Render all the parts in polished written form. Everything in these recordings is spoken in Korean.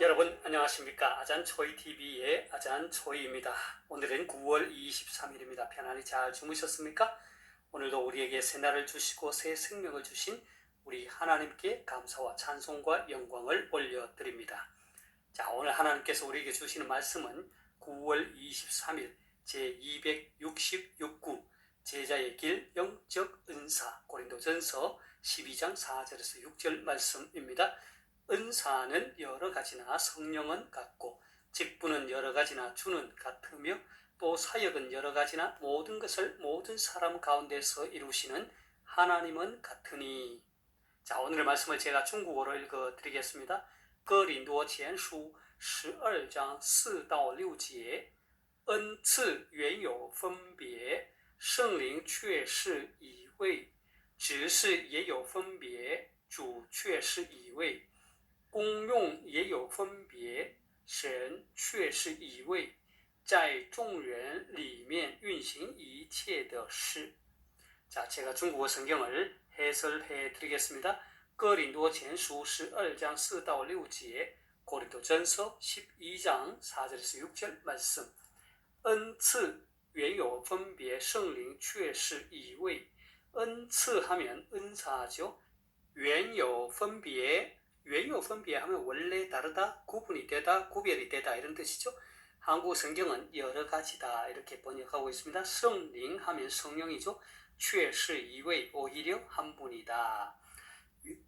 여러분 안녕하십니까? 아잔초이TV의 아잔초이입니다. 오늘은 9월 23일입니다. 편안히 잘 주무셨습니까? 오늘도 우리에게 새날을 주시고 새 생명을 주신 우리 하나님께 감사와 찬송과 영광을 올려드립니다. 자, 오늘 하나님께서 우리에게 주시는 말씀은 9월 23일 제266구 제자의 길 영적 은사 고린도전서 12장 4절에서 6절 말씀입니다. 은사는 여러 가지나 성령은 같고 직분은 여러 가지나 주는 같으며 또 사역은 여러 가지나 모든 것을 모든 사람 가운데서 이루시는 하나님은 같으니. 자, 오늘의 말씀을 제가 중국어로 읽어드리겠습니다. 哥林多前书12章4到6节，恩赐原有分别，圣灵却是一位，职事也有分别，主却是一位。功用也有分别，神却是一位，在众人里面运行一切的事。 자, 제가 중국어 성경을 해설해 드리겠습니다. 哥林多前书12장 4到6节, 고린도전서 12장 4절에서 6절 말씀. 恩赐原有分别，圣灵却是一位。恩赐하면 은사죠. 原有分别 原有分别하면 원래 다르다, 구분이 되다, 구별이 되다 이런 뜻이죠. 한국 성경은 여러 가지다 이렇게 번역하고 있습니다. 성령 하면 성령이죠. 却是一位 오히려 한 분이다.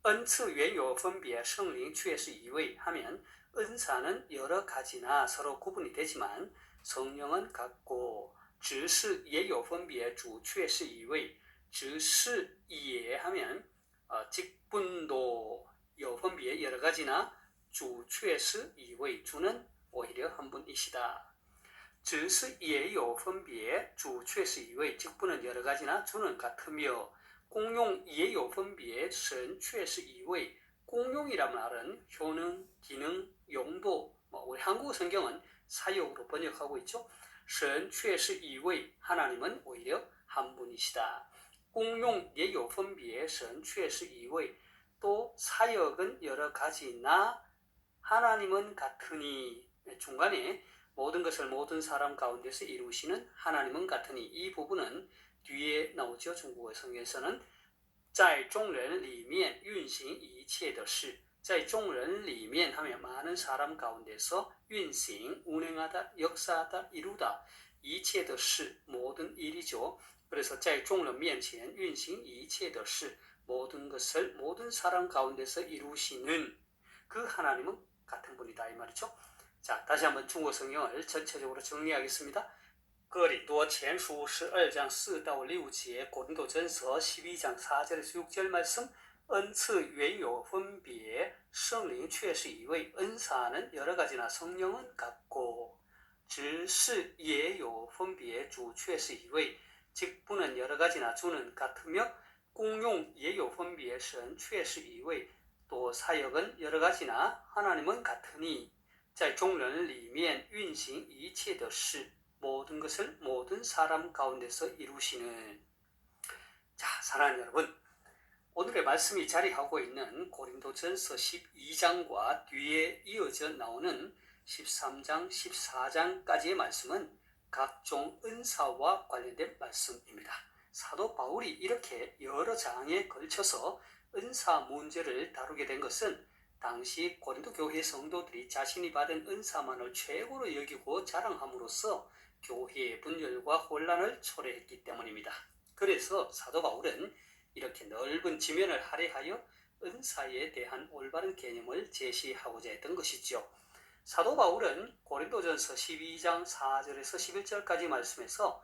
恩赐原有分别，圣灵却是一位 하면 은사는 여러 가지나 서로 구분이 되지만 성령은 같고 职事也有分别，主却是一位。职事也 하면 직분도 有分别 여러 가지나 主却是一位 주는 오히려 한 분이시다. 职事也有分别，主却是一位 직분은 여러 가지나 주는 같으며 功用也有分别，神却是一位。 功用이란 말은 효능, 기능, 용도, 우리 한국 성경은 사역으로 번역하고 있죠. 神却是一位 하나님은 오히려 한 분이시다. 功用也有分别，神却是一位。 또 사역은 여러 가지나 하나님은 같으니. 중간에 모든 것을 모든 사람 가운데서 이루시는 하나님은 같으니 이 부분은 뒤에 나오죠. 중국어 성경에서는 在众人里面运行一切的事. 在众人里面 하면 많은 사람 가운데서 运行 운행하다, 역사하다, 이루다. 一切的事 모든 일이죠. 그래서 在众人面前运行一切的事 모든 것을 모든 사람 가운데서 이루시는 그 하나님은 같은 분이다 이 말이죠. 자, 다시 한번 중국어 성경을 전체적으로 정리하겠습니다. 哥林多前书12장 4到6节, 고린도전서 12장 4절에서 6절 말씀. 恩赐原有分别，圣灵却是一位。 은사는 여러 가지나 성령은 같고 职事也有分别，主却是一位。 직분은 여러 가지나 주는 같으며 功用也有分别，神却是一位。 또 사역은 여러 가지나 하나님은 같으니 在众人里面运行一切的事 모든 것을 모든 사람 가운데서 이루시는. 자, 사랑하는 여러분, 오늘의 말씀이 자리하고 있는 고린도전서 12장과 뒤에 이어져 나오는 13장, 14장까지의 말씀은 각종 은사와 관련된 말씀입니다. 사도 바울이 이렇게 여러 장에 걸쳐서 은사 문제를 다루게 된 것은 당시 고린도 교회 성도들이 자신이 받은 은사만을 최고로 여기고 자랑함으로써 교회의 분열과 혼란을 초래했기 때문입니다. 그래서 사도 바울은 이렇게 넓은 지면을 할애하여 은사에 대한 올바른 개념을 제시하고자 했던 것이죠. 사도 바울은 고린도전서 12장 4절에서 11절까지 말씀에서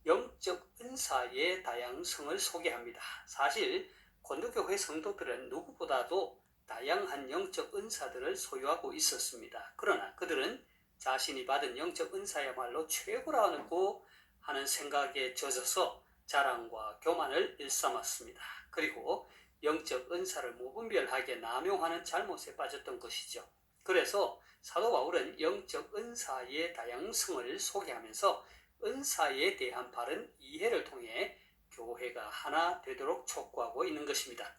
영적 은사의 다양성을 소개합니다. 사실 고린도교회 성도들은 누구보다도 다양한 영적 은사들을 소유하고 있었습니다. 그러나 그들은 자신이 받은 영적 은사야말로 최고라고 하는 생각에 젖어서 자랑과 교만을 일삼았습니다. 그리고 영적 은사를 무분별하게 남용하는 잘못에 빠졌던 것이죠. 그래서 사도 바울은 영적 은사의 다양성을 소개하면서 은사에 대한 바른 이해를 통해 교회가 하나 되도록 촉구하고 있는 것입니다.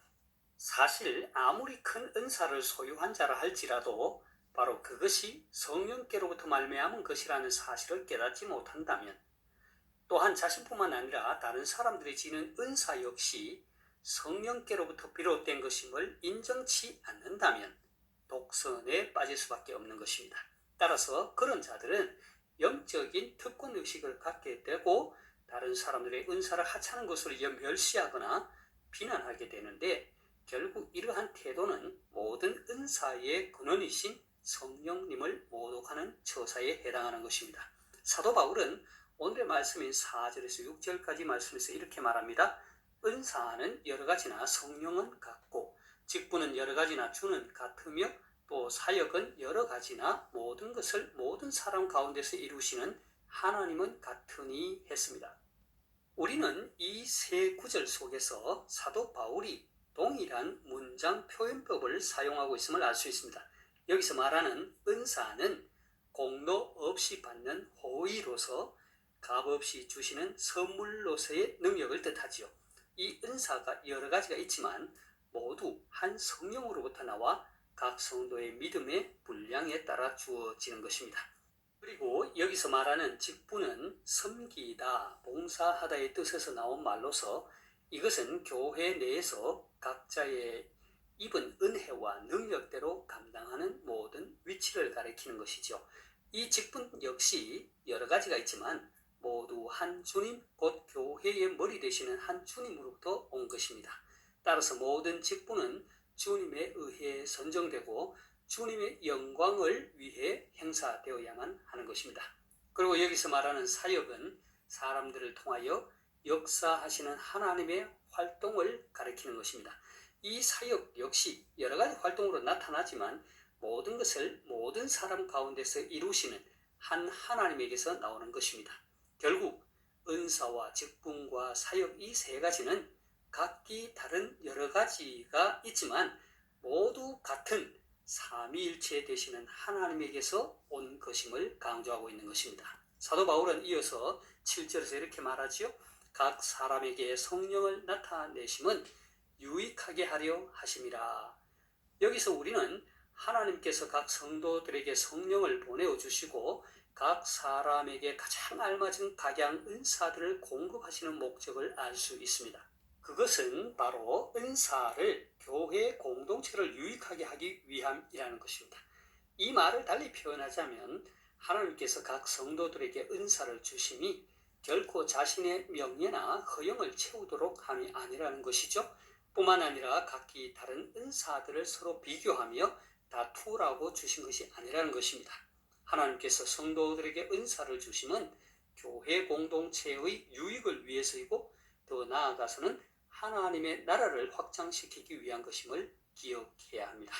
사실 아무리 큰 은사를 소유한 자라 할지라도 바로 그것이 성령께로부터 말미암은 것이라는 사실을 깨닫지 못한다면, 또한 자신뿐만 아니라 다른 사람들이 지닌 은사 역시 성령께로부터 비롯된 것임을 인정치 않는다면 독선에 빠질 수밖에 없는 것입니다. 따라서 그런 자들은 영적인 특권의식을 갖게 되고 다른 사람들의 은사를 하찮은 것으로 멸시하거나 비난하게 되는데, 결국 이러한 태도는 모든 은사의 근원이신 성령님을 모독하는 처사에 해당하는 것입니다. 사도 바울은 오늘의 말씀인 4절에서 6절까지 말씀에서 이렇게 말합니다. 은사는 여러 가지나 성령은 같고 직분은 여러 가지나 주는 같으며 또 사역은 여러 가지나 모든 것을 모든 사람 가운데서 이루시는 하나님은 같으니 했습니다. 우리는 이 세 구절 속에서 사도 바울이 동일한 문장 표현법을 사용하고 있음을 알 수 있습니다. 여기서 말하는 은사는 공로 없이 받는 호의로서 값없이 주시는 선물로서의 능력을 뜻하지요. 이 은사가 여러 가지가 있지만 모두 한 성령으로부터 나와 각 성도의 믿음의 분량에 따라 주어지는 것입니다. 그리고 여기서 말하는 직분은 섬기다, 봉사하다의 뜻에서 나온 말로서 이것은 교회 내에서 각자의 입은 은혜와 능력대로 감당하는 모든 위치를 가리키는 것이죠. 이 직분 역시 여러 가지가 있지만 모두 한 주님, 곧 교회의 머리 되시는 한 주님으로부터 온 것입니다. 따라서 모든 직분은 주님에 의해 선정되고 주님의 영광을 위해 행사되어야만 하는 것입니다. 그리고 여기서 말하는 사역은 사람들을 통하여 역사하시는 하나님의 활동을 가리키는 것입니다. 이 사역 역시 여러 가지 활동으로 나타나지만 모든 것을 모든 사람 가운데서 이루시는 한 하나님에게서 나오는 것입니다. 결국 은사와 직분과 사역 이 세 가지는 각기 다른 여러 가지가 있지만 모두 같은 삼위일체 되시는 하나님에게서 온 것임을 강조하고 있는 것입니다. 사도 바울은 이어서 7절에서 이렇게 말하지요. 각 사람에게 성령을 나타내심은 유익하게 하려 하심이라. 여기서 우리는 하나님께서 각 성도들에게 성령을 보내어 주시고 각 사람에게 가장 알맞은 각양 은사들을 공급하시는 목적을 알 수 있습니다. 그것은 바로 은사를 교회 공동체를 유익하게 하기 위함이라는 것입니다. 이 말을 달리 표현하자면 하나님께서 각 성도들에게 은사를 주심이 결코 자신의 명예나 허영을 채우도록 함이 아니라는 것이죠. 뿐만 아니라 각기 다른 은사들을 서로 비교하며 다투라고 주신 것이 아니라는 것입니다. 하나님께서 성도들에게 은사를 주심은 교회 공동체의 유익을 위해서이고 더 나아가서는 하나님의 나라를 확장시키기 위한 것임을 기억해야 합니다.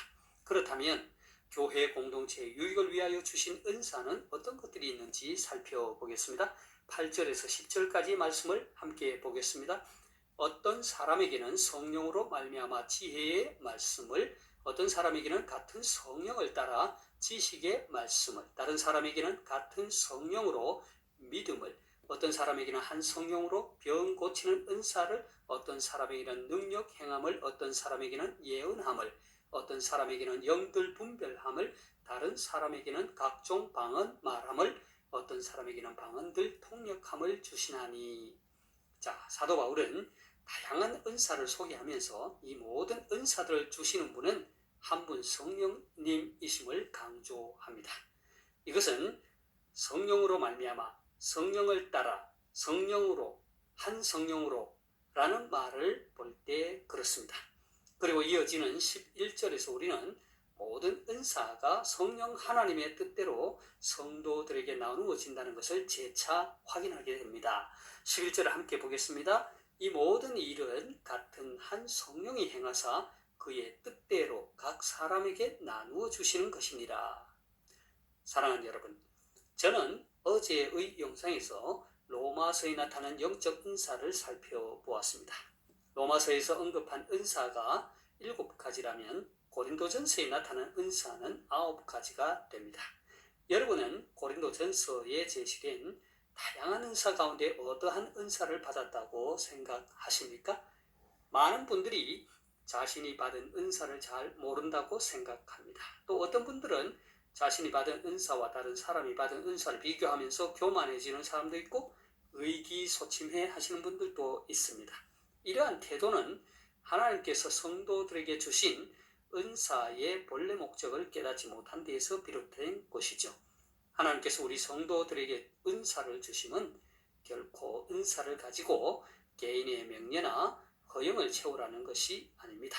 그렇다면 교회 공동체의 유익을 위하여 주신 은사는 어떤 것들이 있는지 살펴보겠습니다. 8절에서 10절까지 말씀을 함께 보겠습니다. 어떤 사람에게는 성령으로 말미암아 지혜의 말씀을, 어떤 사람에게는 같은 성령을 따라 지식의 말씀을, 다른 사람에게는 같은 성령으로 믿음을, 어떤 사람에게는 한 성령으로 병 고치는 은사를, 어떤 사람에게는 능력 행함을, 어떤 사람에게는 예언함을, 어떤 사람에게는 영들 분별함을, 다른 사람에게는 각종 방언 말함을, 어떤 사람에게는 방언들 통역함을 주시나니. 자, 사도 바울은 다양한 은사를 소개하면서 이 모든 은사들을 주시는 분은 한 분 성령님이심을 강조합니다. 이것은 성령으로 말미암아, 성령을 따라, 성령으로, 한 성령으로 라는 말을 볼 때 그렇습니다. 그리고 이어지는 11절에서 우리는 모든 은사가 성령 하나님의 뜻대로 성도들에게 나누어진다는 것을 재차 확인하게 됩니다. 11절을 함께 보겠습니다. 이 모든 일은 같은 한 성령이 행하사 그의 뜻대로 각 사람에게 나누어 주시는 것이니라. 사랑하는 여러분, 저는 어제의 영상에서 로마서에 나타난 영적 은사를 살펴보았습니다. 로마서에서 언급한 은사가 7가지라면 고린도전서에 나타난 은사는 9가지가 됩니다. 여러분은 고린도전서에 제시된 다양한 은사 가운데 어떠한 은사를 받았다고 생각하십니까? 많은 분들이 자신이 받은 은사를 잘 모른다고 생각합니다. 또 어떤 분들은 자신이 받은 은사와 다른 사람이 받은 은사를 비교하면서 교만해지는 사람도 있고 의기소침해 하시는 분들도 있습니다. 이러한 태도는 하나님께서 성도들에게 주신 은사의 본래 목적을 깨닫지 못한 데에서 비롯된 것이죠. 하나님께서 우리 성도들에게 은사를 주심은 결코 은사를 가지고 개인의 명예나 허영을 채우라는 것이 아닙니다.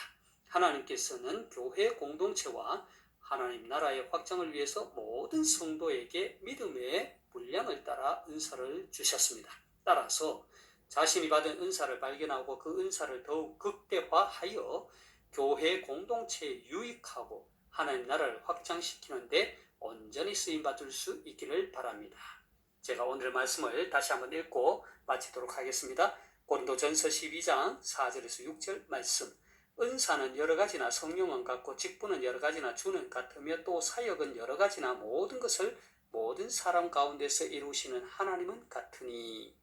하나님께서는 교회 공동체와 하나님 나라의 확장을 위해서 모든 성도에게 믿음의 분량을 따라 은사를 주셨습니다. 따라서 자신이 받은 은사를 발견하고 그 은사를 더욱 극대화하여 교회 공동체에 유익하고 하나님 나라를 확장시키는 데 온전히 쓰임받을 수 있기를 바랍니다. 제가 오늘의 말씀을 다시 한번 읽고 마치도록 하겠습니다. 고린도전서 12장 4절에서 6절 말씀. 은사는 여러 가지나 성령은 같고 직분은 여러 가지나 주는 같으며 또 사역은 여러 가지나 모든 것을 모든 사람 가운데서 이루시는 하나님은 같으니.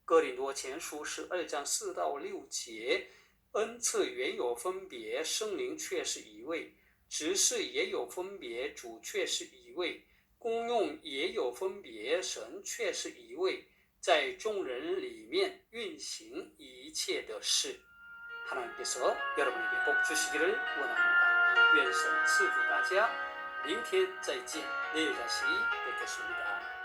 哥林多前书12章4到6节，恩赐原有分别，圣灵却是一位；执事也有分别，主却是一位；功用也有分别，神却是一位，在众人里面运行一切的事。 하나님께서 여러분에게 복 주시기를 원합니다. 愿神赐福大家。明天再见，내일 다시 뵙겠습니다.